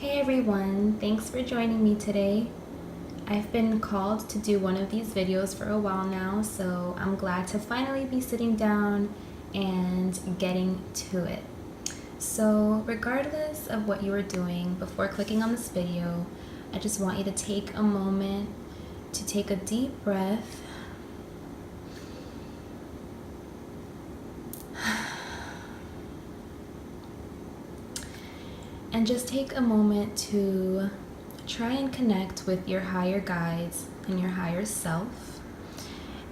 Hey everyone, thanks for joining me today. I've been called to do one of these videos for a while now, so I'm glad to finally be sitting down and getting to it. So regardless of what you are doing before clicking on this video, I just want you to take a moment to take a deep breath and just take a moment to try and connect with your higher guides and your higher self.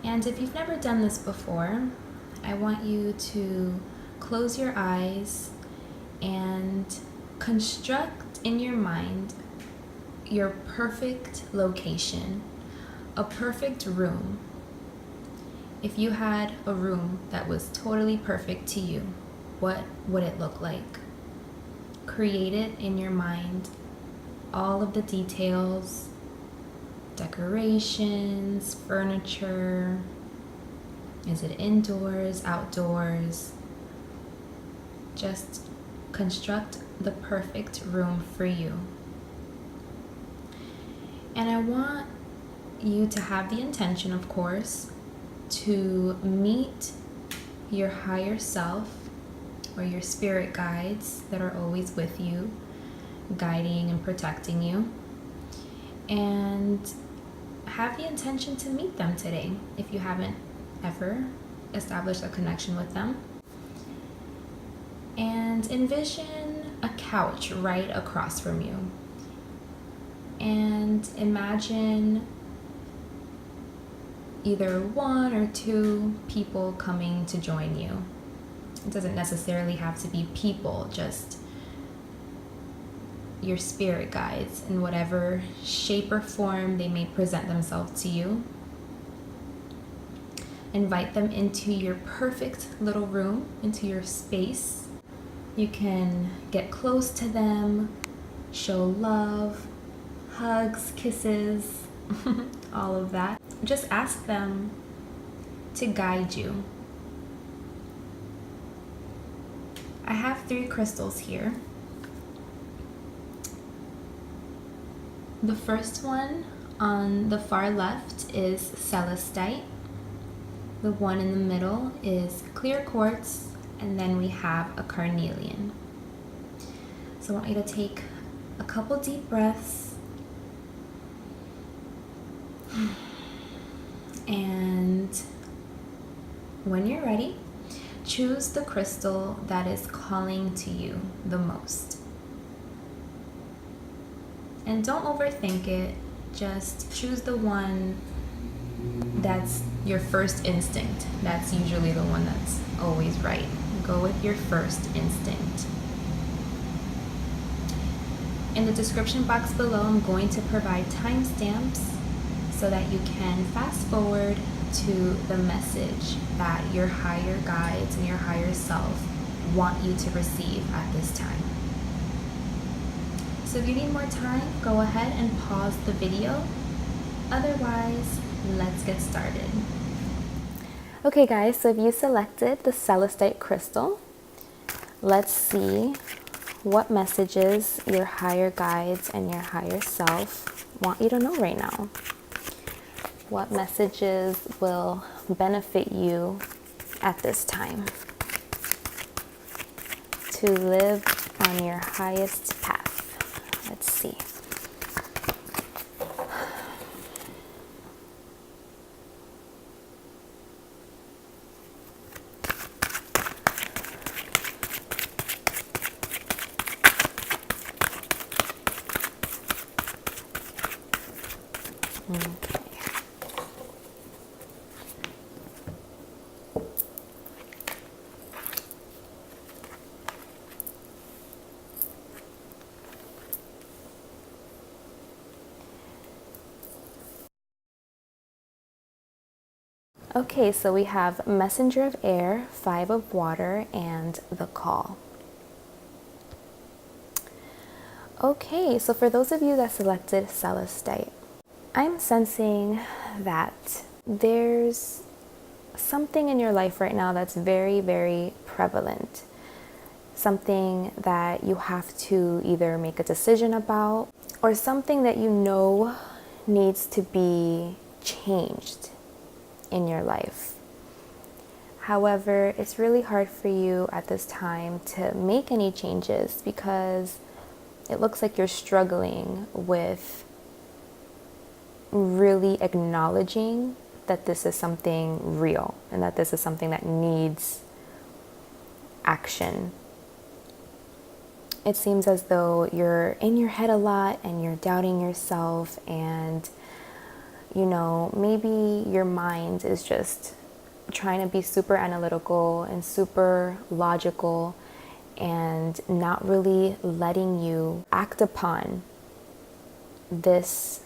And if you've never done this before, I want you to close your eyes and construct in your mind your perfect location, a perfect room. If you had a room that was totally perfect to you, what would it look like? Create it in your mind, all of the details, decorations, furniture. Is it indoors, outdoors? Just construct the perfect room for you. And I want you to have the intention, of course, to meet your higher self or your spirit guides that are always with you, guiding and protecting you, and have the intention to meet them today if you haven't ever established a connection with them. And envision a couch right across from you, and imagine either one or two people coming to join you. It doesn't necessarily have to be people, just your spirit guides in whatever shape or form they may present themselves to you. Invite them into your perfect little room, into your space. You can get close to them, show love, hugs, kisses, all of that. Just ask them to guide you. I have 3 crystals here. The first one on the far left is Celestite. The one in the middle is clear quartz, and then we have a carnelian. So I want you to take a couple deep breaths and when you're ready, choose the crystal that is calling to you the most. And don't overthink it, just choose the one that's your first instinct. That's usually the one that's always right. Go with your first instinct. In the description box below, I'm going to provide timestamps so that you can fast forward to the message that your higher guides and your higher self want you to receive at this time. So if you need more time, go ahead and pause the video. Otherwise, let's get started. Okay guys, so if you selected the Celestite crystal, let's see what messages your higher guides and your higher self want you to know right now. What messages will benefit you at this time to live on your highest path? Let's see. Okay. Okay, so we have Messenger of Air, 5 of Water, and the Call. Okay, so for those of you that selected Celestite, I'm sensing that there's something in your life right now that's very, very prevalent. something that you have to either make a decision about, or something that you know needs to be changed in your life. However, it's really hard for you at this time to make any changes because it looks like you're struggling with really acknowledging that this is something real and that this is something that needs action. It seems as though you're in your head a lot and you're doubting yourself, and maybe your mind is just trying to be super analytical and super logical and not really letting you act upon this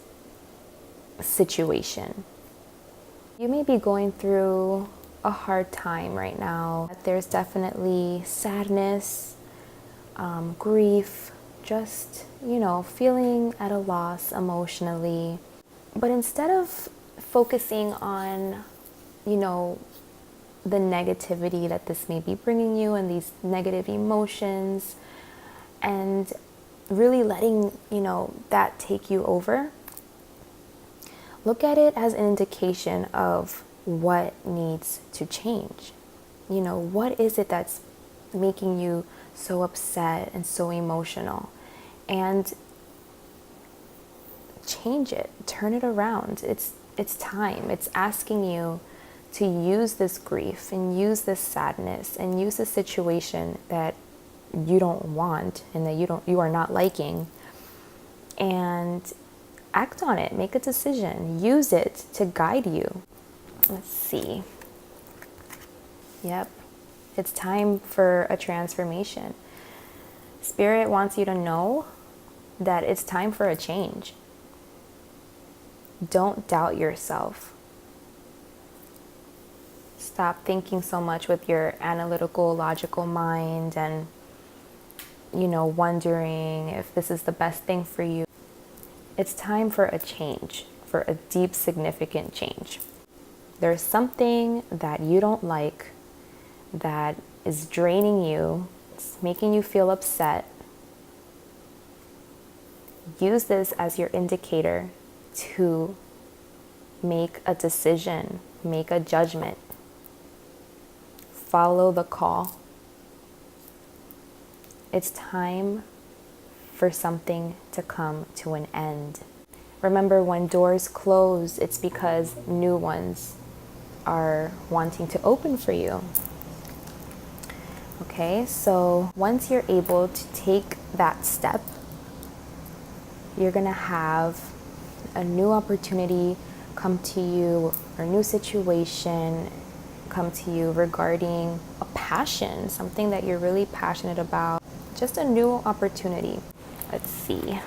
situation. You may be going through a hard time right now. There's definitely sadness, grief, just, feeling at a loss emotionally. But instead of focusing on, the negativity that this may be bringing you and these negative emotions, and really letting, that take you over, look at it as an indication of what needs to change. What is it that's making you so upset and so emotional? And change it, turn it around. It's time. It's asking you to use this grief and use this sadness and use the situation that you don't want and that you are not liking, and act on it. Make a decision. Use it to guide you. Let's see. Yep. It's time for a transformation. Spirit wants you to know that it's time for a change. Don't doubt yourself. Stop thinking so much with your analytical, logical mind and, wondering if this is the best thing for you. It's time for a change, for a deep, significant change. There's something that you don't like that is draining you, it's making you feel upset. Use this as your indicator to make a decision, make a judgment. Follow the call. It's time for something to come to an end. Remember, when doors close, it's because new ones are wanting to open for you. Okay, so once you're able to take that step, you're gonna have a new opportunity come to you, or a new situation come to you regarding a passion, something that you're really passionate about, just a new opportunity. Let's see.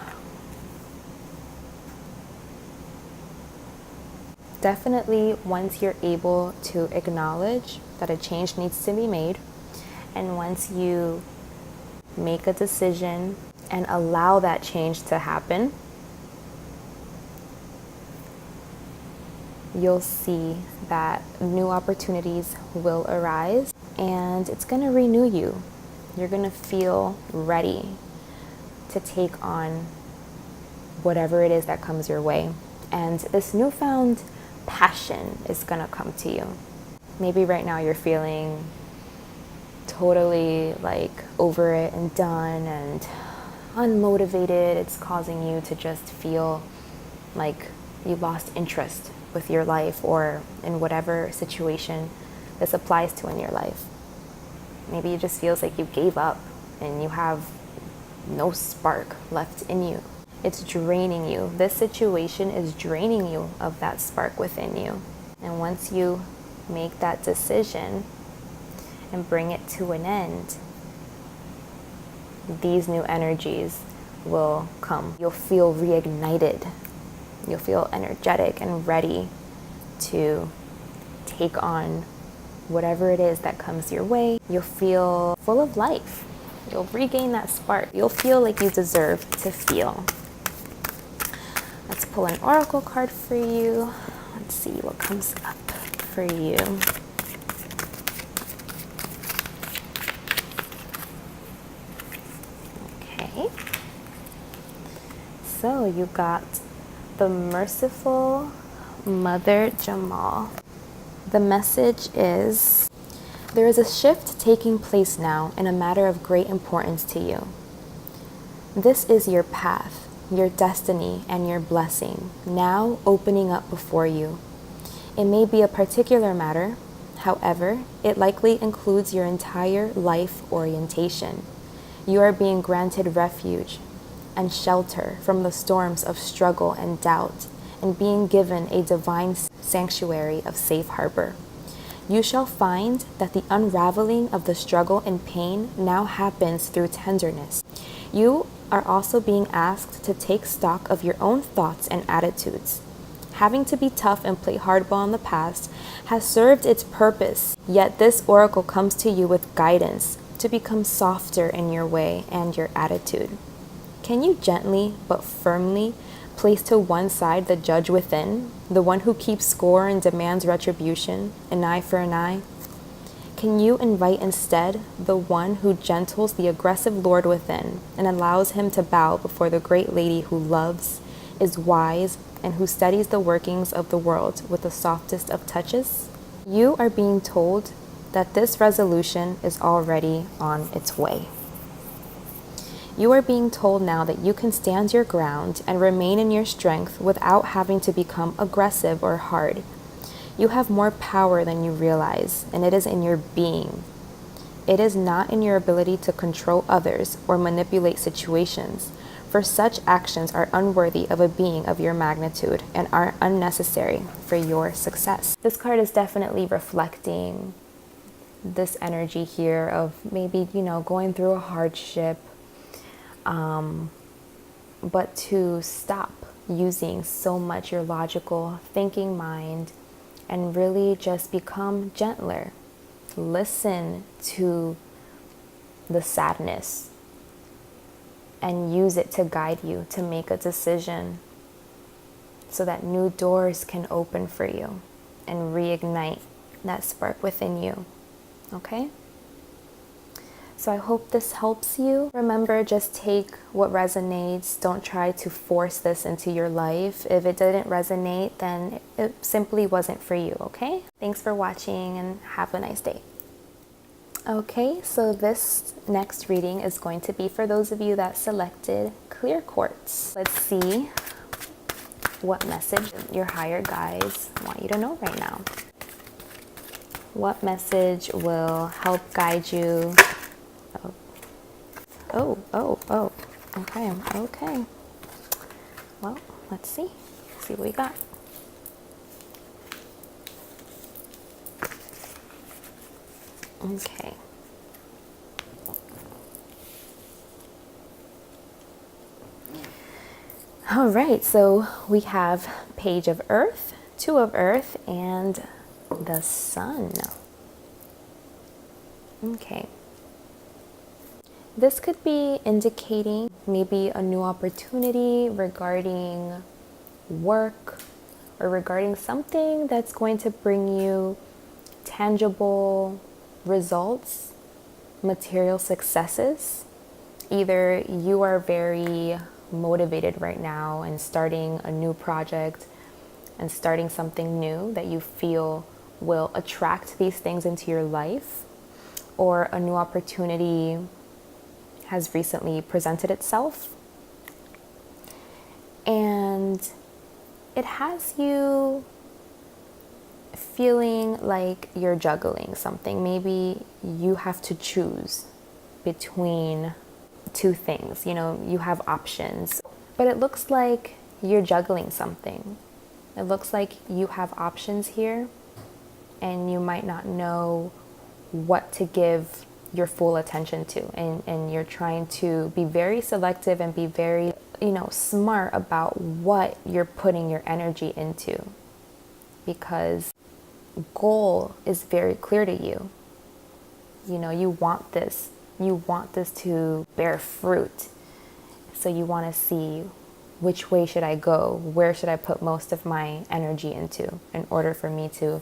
Definitely, once you're able to acknowledge that a change needs to be made, and once you make a decision and allow that change to happen, you'll see that new opportunities will arise, and it's going to renew you. You're going to feel ready to take on whatever it is that comes your way. And this newfound passion is going to come to you. Maybe right now you're feeling totally over it and done and unmotivated. It's causing you to just feel like you lost interest with your life or in whatever situation this applies to in your life. Maybe it just feels like you gave up and you have no spark left in you. It's draining you. This situation is draining you of that spark within you. And once you make that decision and bring it to an end, these new energies will come. You'll feel reignited. You'll feel energetic and ready to take on whatever it is that comes your way. You'll feel full of life. You'll regain that spark. You'll feel like you deserve to feel. Let's pull an oracle card for you. Let's see what comes up for you. Okay. So you got the Merciful Mother Jamal. The message is, there is a shift taking place now in a matter of great importance to you. This is your path, your destiny, and your blessing, now opening up before you. It may be a particular matter, however, it likely includes your entire life orientation. You are being granted refuge and shelter from the storms of struggle and doubt, and being given a divine sanctuary of safe harbor. You shall find that the unraveling of the struggle and pain now happens through tenderness. You are also being asked to take stock of your own thoughts and attitudes. Having to be tough and play hardball in the past has served its purpose, yet this oracle comes to you with guidance to become softer in your way and your attitude. Can you gently but firmly place to one side the judge within, the one who keeps score and demands retribution, an eye for an eye? Can you invite instead the one who gentles the aggressive lord within and allows him to bow before the great lady who loves, is wise, and who studies the workings of the world with the softest of touches? You are being told that this resolution is already on its way. You are being told now that you can stand your ground and remain in your strength without having to become aggressive or hard. You have more power than you realize, and it is in your being. It is not in your ability to control others or manipulate situations, for such actions are unworthy of a being of your magnitude and are unnecessary for your success. This card is definitely reflecting this energy here of maybe, going through a hardship, but to stop using so much your logical thinking mind and really just become gentler. Listen to the sadness and use it to guide you to make a decision so that new doors can open for you and reignite that spark within you. Okay? So I hope this helps you. Remember, just take what resonates. Don't try to force this into your life. If it didn't resonate, then it simply wasn't for you, okay? Thanks for watching and have a nice day. Okay, so this next reading is going to be for those of you that selected clear quartz. Let's see what message your higher guides want you to know right now. What message will help guide you? Oh. Okay. Well, let's see what we got. Okay. All right, so we have Page of Earth, Two of Earth, and the Sun. Okay. This could be indicating maybe a new opportunity regarding work or regarding something that's going to bring you tangible results, material successes. Either you are very motivated right now and starting a new project and starting something new that you feel will attract these things into your life, or a new opportunity has recently presented itself and it has you feeling like you're juggling something. Maybe you have to choose between two things. You have options, but it looks like you're juggling something. It looks like you have options here and you might not know what to give your full attention to, and you're trying to be very selective and be very smart about what you're putting your energy into, because goal is very clear to you. You want this to bear fruit, so you want to see which way should I go, where should I put most of my energy into in order for me to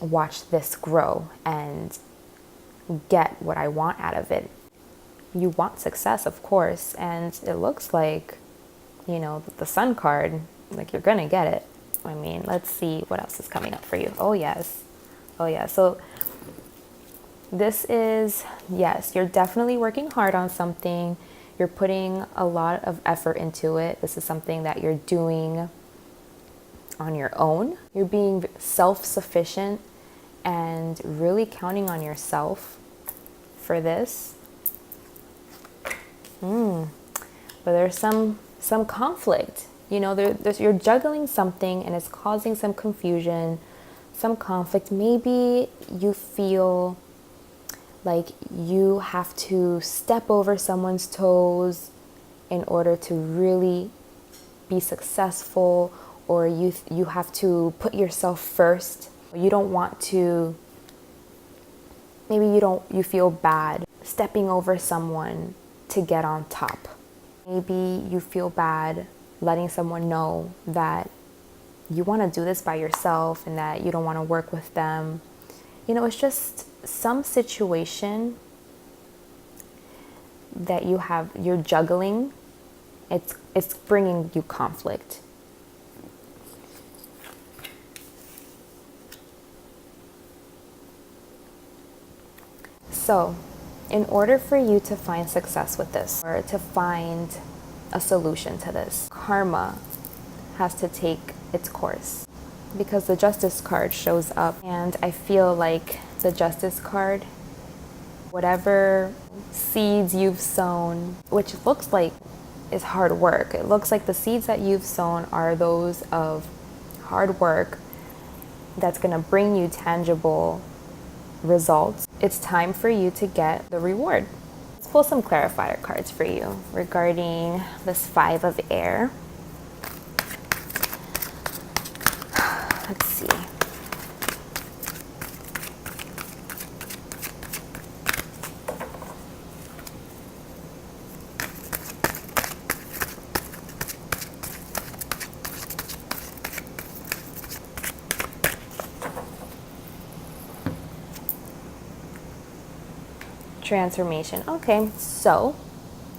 watch this grow and get what I want out of it. you want success, of course, and it looks like, you know, the Sun card, like you're gonna get it. I mean, let's see what else is coming up for you. Oh yes. Oh yeah. So this is, yes, you're definitely working hard on something. You're putting a lot of effort into it. This is something that you're doing on your own. You're being self-sufficient and really counting on yourself for this. But there's some conflict. You know, you're juggling something and it's causing some confusion, some conflict. Maybe you feel like you have to step over someone's toes in order to really be successful, or you have to put yourself first. You don't want to, maybe you feel bad stepping over someone to get on top. Maybe you feel bad letting someone know that you want to do this by yourself and that you don't want to work with them. You know, it's just some situation that you're juggling. It's bringing you conflict. So, in order for you to find success with this, or to find a solution to this, karma has to take its course, because the Justice card shows up, and I feel like the Justice card, whatever seeds you've sown, which looks like is hard work. It looks like the seeds that you've sown are those of hard work that's going to bring you tangible results. It's time for you to get the reward. Let's pull some clarifier cards for you regarding this 5 of air. Let's see. Transformation. Okay, so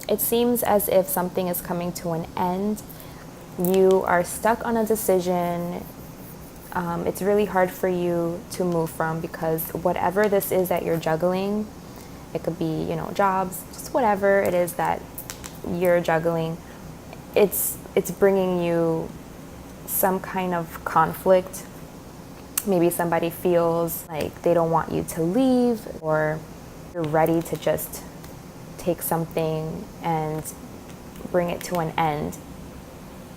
it seems as if something is coming to an end. You are stuck on a decision. It's really hard for you to move from, because whatever this is that you're juggling, it could be, you know, jobs, just whatever it is that you're juggling, it's bringing you some kind of conflict. Maybe somebody feels like they don't want you to leave, or you're ready to just take something and bring it to an end.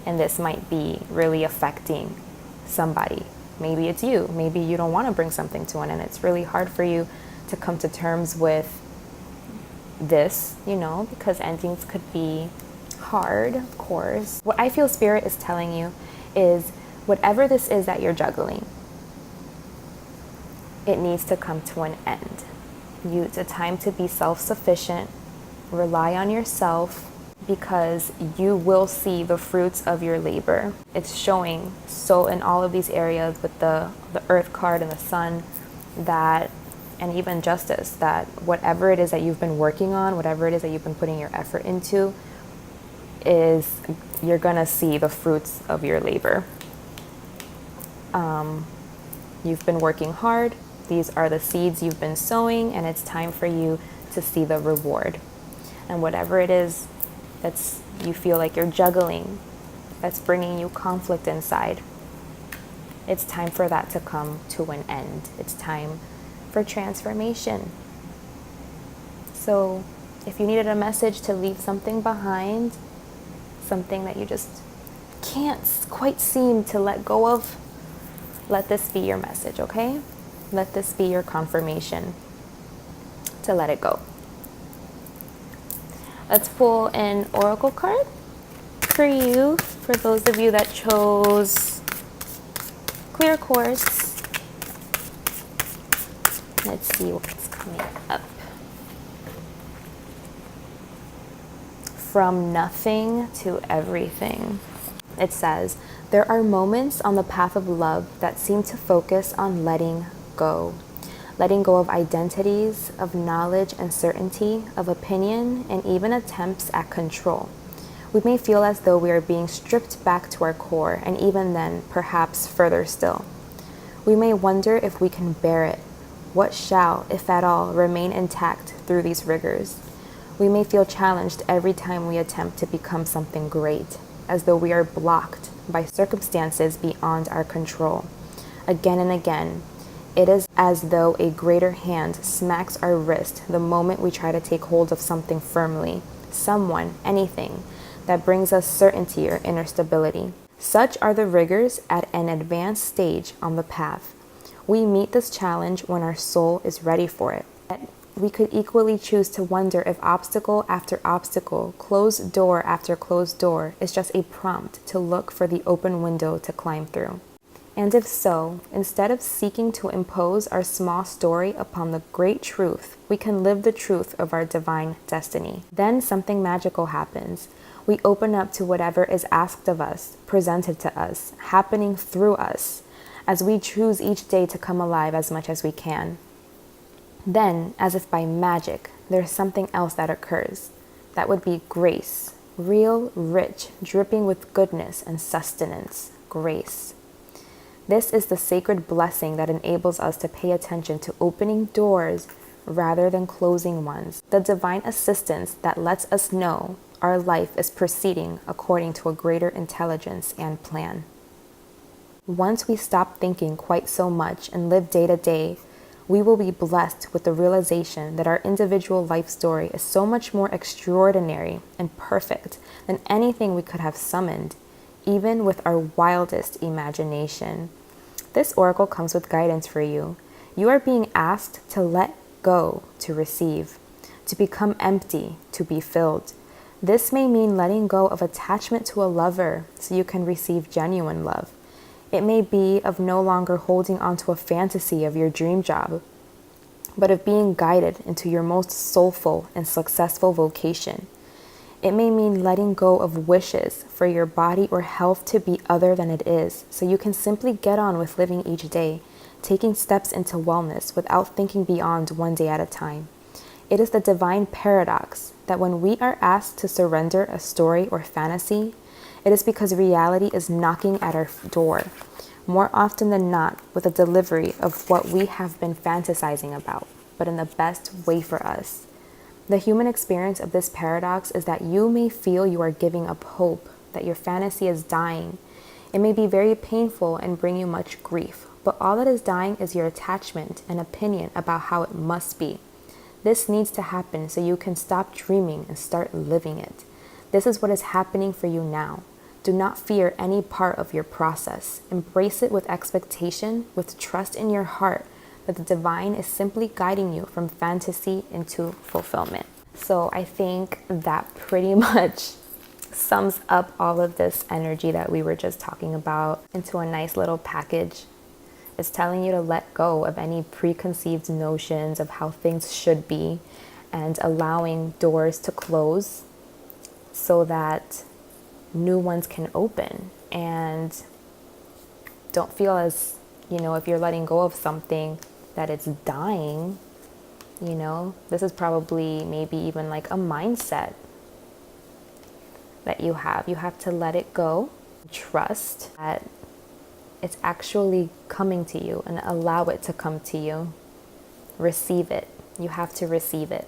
And this might be really affecting somebody. Maybe it's you. Maybe you don't want to bring something to an end. It's really hard for you to come to terms with this, you know, because endings could be hard, of course. What I feel Spirit is telling you is whatever this is that you're juggling, it needs to come to an end. It's a time to be self-sufficient, rely on yourself, because you will see the fruits of your labor. It's showing so in all of these areas with the Earth card and the Sun, that, and even Justice, that whatever it is that you've been working on, whatever it is that you've been putting your effort into, is you're gonna see the fruits of your labor. You've been working hard. These are the seeds you've been sowing, and it's time for you to see the reward. And whatever it is that's you feel like you're juggling, that's bringing you conflict inside, it's time for that to come to an end. It's time for transformation. So if you needed a message to leave something behind, something that you just can't quite seem to let go of, let this be your message, okay? Let this be your confirmation to let it go. Let's pull an oracle card for you, for those of you that chose clear quartz. Let's see what's coming up. From nothing to everything. It says, there are moments on the path of love that seem to focus on letting go. letting go of identities, of knowledge and certainty, of opinion, and even attempts at control. We may feel as though we are being stripped back to our core, and even then, perhaps further still. We may wonder if we can bear it. What shall, if at all, remain intact through these rigors? We may feel challenged every time we attempt to become something great, as though we are blocked by circumstances beyond our control. Again and again, it is as though a greater hand smacks our wrist the moment we try to take hold of something firmly, someone, anything, that brings us certainty or inner stability. Such are the rigors at an advanced stage on the path. We meet this challenge when our soul is ready for it. We could equally choose to wonder if obstacle after obstacle, closed door after closed door, is just a prompt to look for the open window to climb through. And if so, instead of seeking to impose our small story upon the great truth, we can live the truth of our divine destiny. Then something magical happens. We open up to whatever is asked of us, presented to us, happening through us, as we choose each day to come alive as much as we can. Then, as if by magic, there's something else that occurs. That would be grace, real, rich, dripping with goodness and sustenance, grace. This is the sacred blessing that enables us to pay attention to opening doors rather than closing ones. The divine assistance that lets us know our life is proceeding according to a greater intelligence and plan. Once we stop thinking quite so much and live day to day, we will be blessed with the realization that our individual life story is so much more extraordinary and perfect than anything we could have summoned, even with our wildest imagination. This oracle comes with guidance for you. You are being asked to let go, to receive, to become empty, to be filled. This may mean letting go of attachment to a lover so you can receive genuine love. It may be of no longer holding on to a fantasy of your dream job, but of being guided into your most soulful and successful vocation. It may mean letting go of wishes for your body or health to be other than it is, so you can simply get on with living each day, taking steps into wellness without thinking beyond one day at a time. It is the divine paradox that when we are asked to surrender a story or fantasy, it is because reality is knocking at our door, more often than not with a delivery of what we have been fantasizing about, but in the best way for us. The human experience of this paradox is that you may feel you are giving up hope, that your fantasy is dying. It may be very painful and bring you much grief, but all that is dying is your attachment and opinion about how it must be. This needs to happen so you can stop dreaming and start living it. This is what is happening for you now. Do not fear any part of your process. Embrace it with expectation, with trust in your heart that the divine is simply guiding you from fantasy into fulfillment. So I think that pretty much sums up all of this energy that we were just talking about into a nice little package. It's telling you to let go of any preconceived notions of how things should be and allowing doors to close so that new ones can open. And don't feel as, if you're letting go of something that it's dying, this is probably maybe even like a mindset that you have. You have to let it go, trust that it's actually coming to you and allow it to come to you. Receive it. You have to receive it.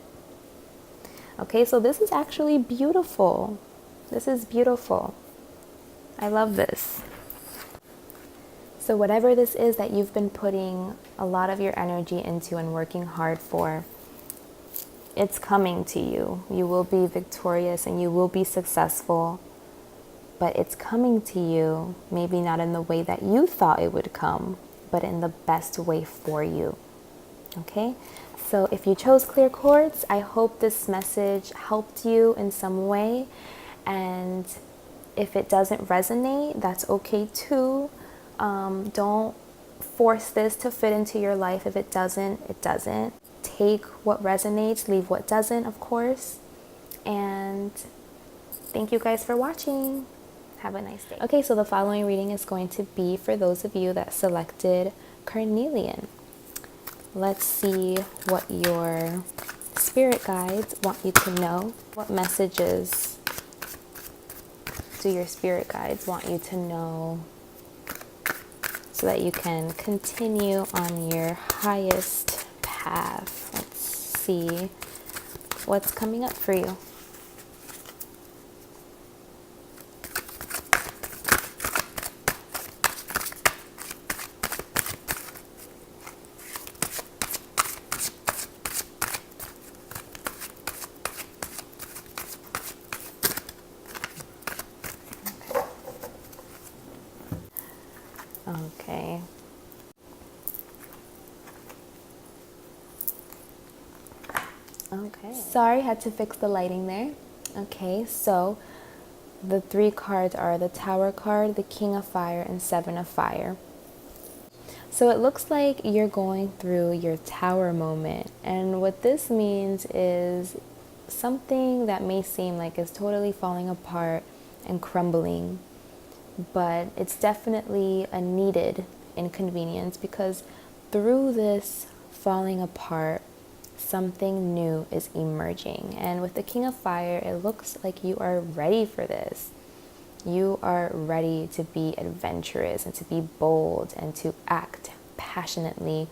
Okay, so this is actually beautiful. This is beautiful. I love this. So whatever this is that you've been putting a lot of your energy into and working hard for, it's coming to you. You will be victorious and you will be successful. But it's coming to you, maybe not in the way that you thought it would come, but in the best way for you. Okay? So if you chose clear quartz, I hope this message helped you in some way. And if it doesn't resonate, that's okay too. Don't force this to fit into your life. If it doesn't, it doesn't. Take what resonates, leave what doesn't, of course. And thank you guys for watching. Have a nice day. Okay, so the following reading is going to be for those of you that selected Carnelian. Let's see what your spirit guides want you to know. What messages do your spirit guides want you to know so that you can continue on your highest path? Let's see what's coming up for you. Okay. Okay. Sorry, had to fix the lighting there. Okay, so the 3 cards are the Tower card, the King of Fire, and 7 of Fire. So it looks like you're going through your Tower moment. And what this means is something that may seem like it's totally falling apart and crumbling, but it's definitely a needed inconvenience, because through this falling apart, something new is emerging. And with the King of Fire, it looks like you are ready for this. You are ready to be adventurous and to be bold and to act passionately.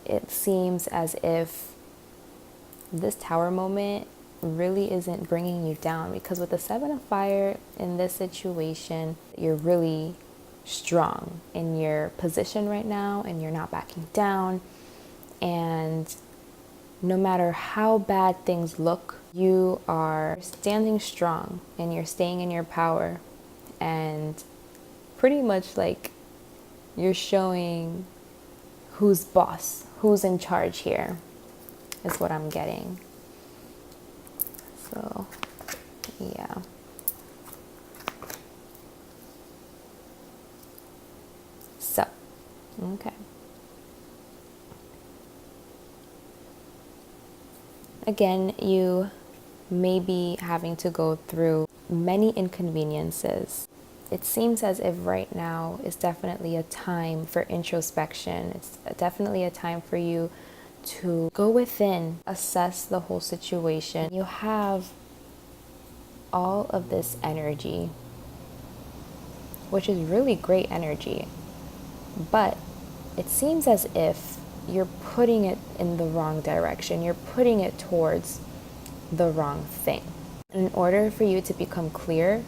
It seems as if this Tower moment really isn't bringing you down, because with the 7 of Fire in this situation, you're really strong in your position right now and you're not backing down. And no matter how bad things look, you are standing strong and you're staying in your power, and pretty much like you're showing who's boss, who's in charge here, is what I'm getting. So, yeah. So, okay. Again, you may be having to go through many inconveniences. It seems as if right now is definitely a time for introspection. It's definitely a time for you to go within, assess the whole situation. You have all of this energy, which is really great energy, but it seems as if you're putting it in the wrong direction. You're putting it towards the wrong thing. In order for you to become clear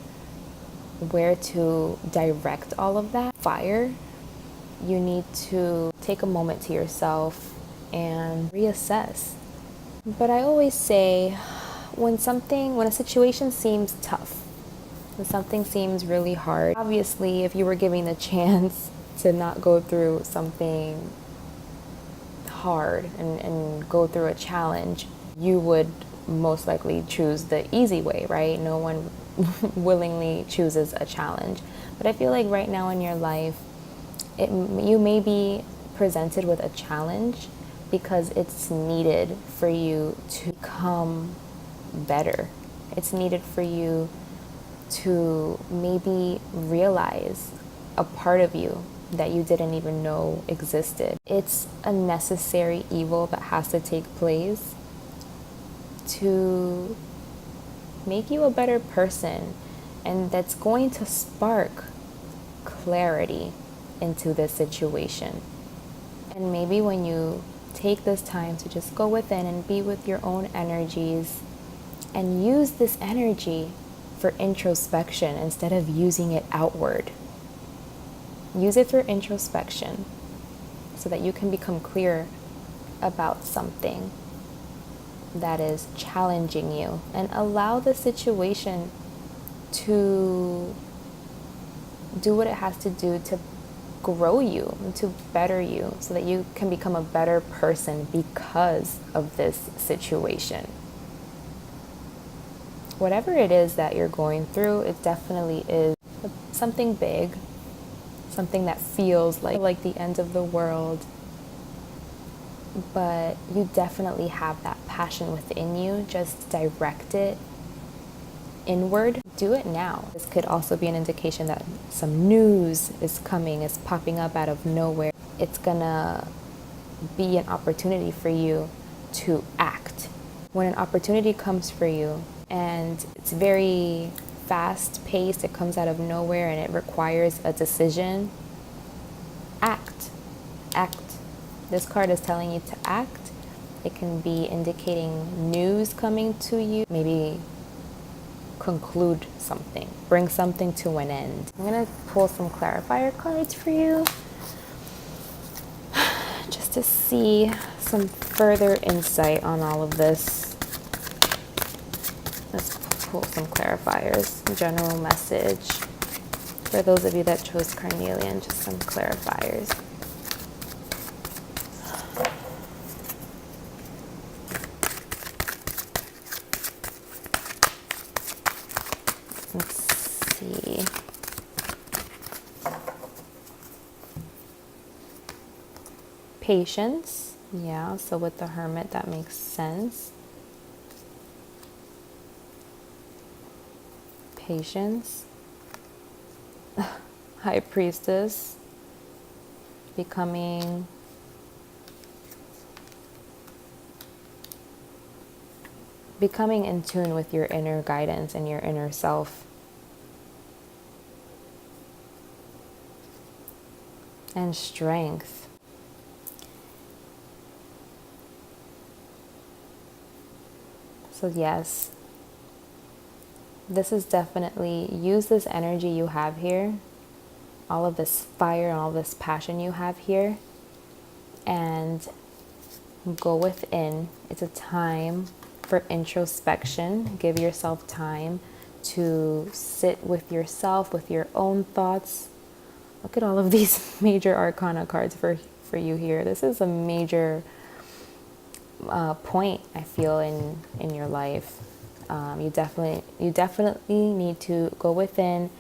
where to direct all of that fire, you need to take a moment to yourself and reassess. But I always say, when a situation seems tough, when something seems really hard, obviously if you were given the chance to not go through something hard and go through a challenge, you would most likely choose the easy way, right? No one willingly chooses a challenge. But I feel like right now in your life, you may be presented with a challenge because it's needed for you to become better. It's needed for you to maybe realize a part of you that you didn't even know existed. It's a necessary evil that has to take place to make you a better person, and that's going to spark clarity into this situation. And maybe when you take this time to just go within and be with your own energies and use this energy for introspection instead of using it outward. Use it for introspection so that you can become clear about something that is challenging you, and allow the situation to do what it has to do to grow you and to better you so that you can become a better person because of this situation. Whatever it is that you're going through, it definitely is something big, something that feels like the end of the world, but you definitely have that passion within you. Just direct it inward. Do it now. This could also be an indication that some news is popping up out of nowhere. It's gonna be an opportunity for you to act. When an opportunity comes for you and it's very fast paced, it comes out of nowhere and it requires a decision, act. This card is telling you to act. It can be indicating news coming to you, maybe conclude something, bring something to an end. I'm gonna pull some clarifier cards for you just to see some further insight on all of this. Let's pull some clarifiers, general message. For those of you that chose Carnelian, just some clarifiers. Let's see. Patience. Yeah, so with the Hermit, that makes sense. Patience. High Priestess. Becoming in tune with your inner guidance and your inner self. And Strength. So yes, this is definitely, use this energy you have here, all of this fire and all this passion you have here, and go within. It's a time for introspection. Give yourself time to sit with yourself, with your own thoughts. Look at all of these major arcana cards for you here. This is a major point, I feel, in your life. You definitely need to go within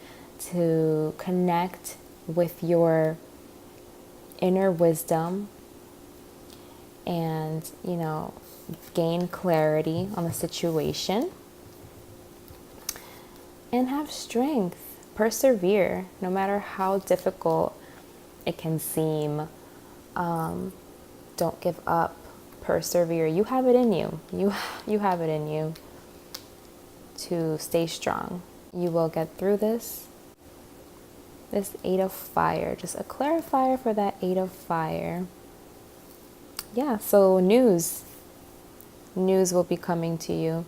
to connect with your inner wisdom and, gain clarity on the situation and have strength. Persevere, no matter how difficult it can seem. Don't give up. Persevere. You have it in you. You have it in you to stay strong. You will get through this. This 8 of Fire, just a clarifier for that 8 of Fire. Yeah, so news will be coming to you.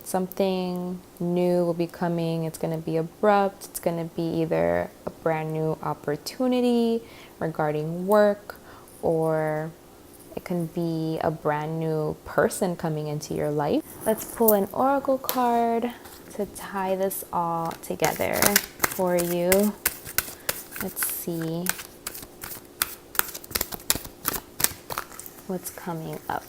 Something new will be coming. It's going to be abrupt. It's going to be either a brand new opportunity regarding work, or it can be a brand new person coming into your life. Let's pull an oracle card to tie this all together for you. Let's see what's coming up.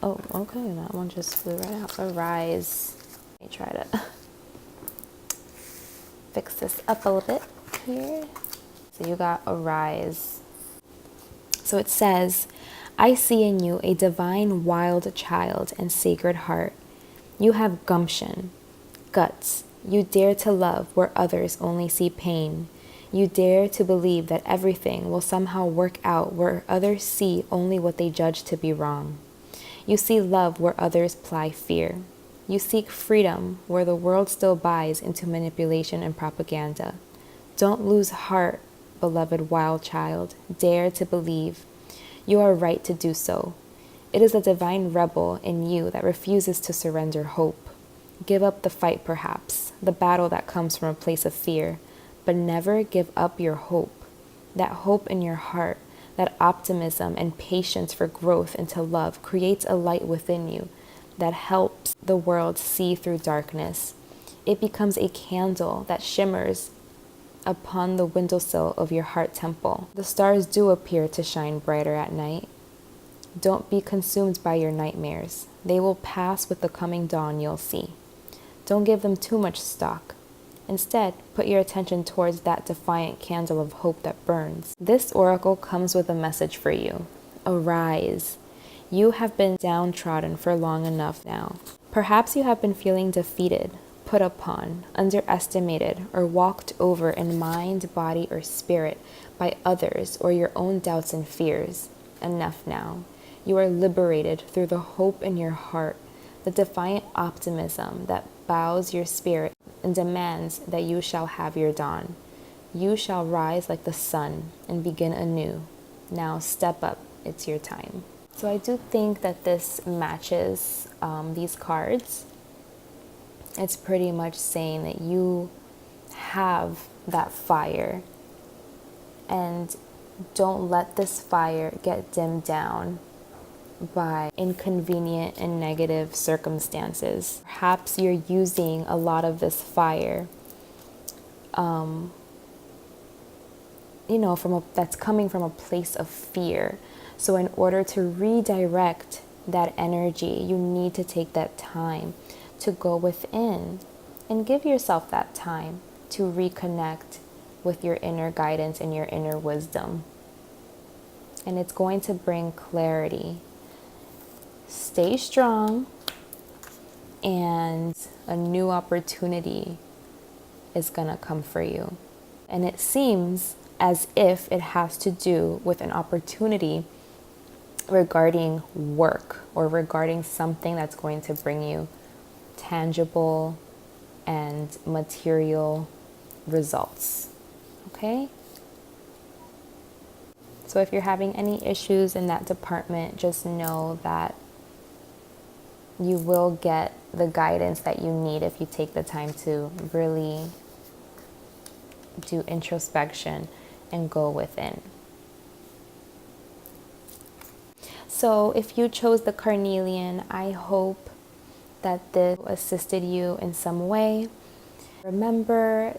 Oh, okay, that one just flew right out. Arise. Let me try to fix this up a little bit here. So you got Arise. So it says, I see in you a divine wild child and sacred heart. You have gumption, guts. You dare to love where others only see pain. You dare to believe that everything will somehow work out where others see only what they judge to be wrong. You see love where others ply fear. You seek freedom where the world still buys into manipulation and propaganda. Don't lose heart, beloved wild child. Dare to believe. You are right to do so. It is a divine rebel in you that refuses to surrender hope. Give up the fight, perhaps, the battle that comes from a place of fear, but never give up your hope. That hope in your heart, that optimism and patience for growth into love creates a light within you that helps the world see through darkness. It becomes a candle that shimmers upon the windowsill of your heart temple. The stars do appear to shine brighter at night. Don't be consumed by your nightmares. They will pass with the coming dawn, you'll see. Don't give them too much stock. Instead, put your attention towards that defiant candle of hope that burns. This oracle comes with a message for you. Arise. You have been downtrodden for long enough now. Perhaps you have been feeling defeated, put upon, underestimated, or walked over in mind, body, or spirit by others or your own doubts and fears. Enough now. You are liberated through the hope in your heart, the defiant optimism that bows your spirit and demands that you shall have your dawn. You shall rise like the sun and begin anew. Now step up. It's your time. So I do think that this matches these cards. It's pretty much saying that you have that fire, and don't let this fire get dimmed down by inconvenient and negative circumstances. Perhaps you're using a lot of this fire, that's coming from a place of fear. So in order to redirect that energy, you need to take that time to go within and give yourself that time to reconnect with your inner guidance and your inner wisdom. And it's going to bring clarity. Stay strong, and a new opportunity is going to come for you. And it seems as if it has to do with an opportunity regarding work or regarding something that's going to bring you tangible and material results. Okay? So if you're having any issues in that department, just know that you will get the guidance that you need if you take the time to really do introspection and go within. So if you chose the Carnelian, I hope that this assisted you in some way. Remember,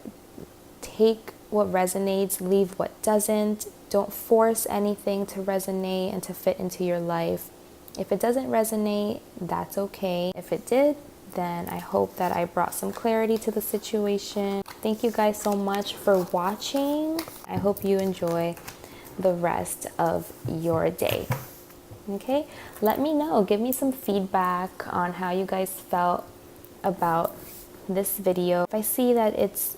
take what resonates, leave what doesn't. Don't force anything to resonate and to fit into your life. If it doesn't resonate, that's okay. If it did, then I hope that I brought some clarity to the situation. Thank you guys so much for watching. I hope you enjoy the rest of your day. Okay, let me know. Give me some feedback on how you guys felt about this video. If I see that it's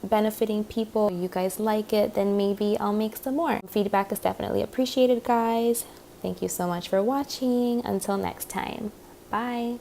benefiting people, you guys like it, then maybe I'll make some more. Feedback is definitely appreciated, guys. Thank you so much for watching. Until next time. Bye.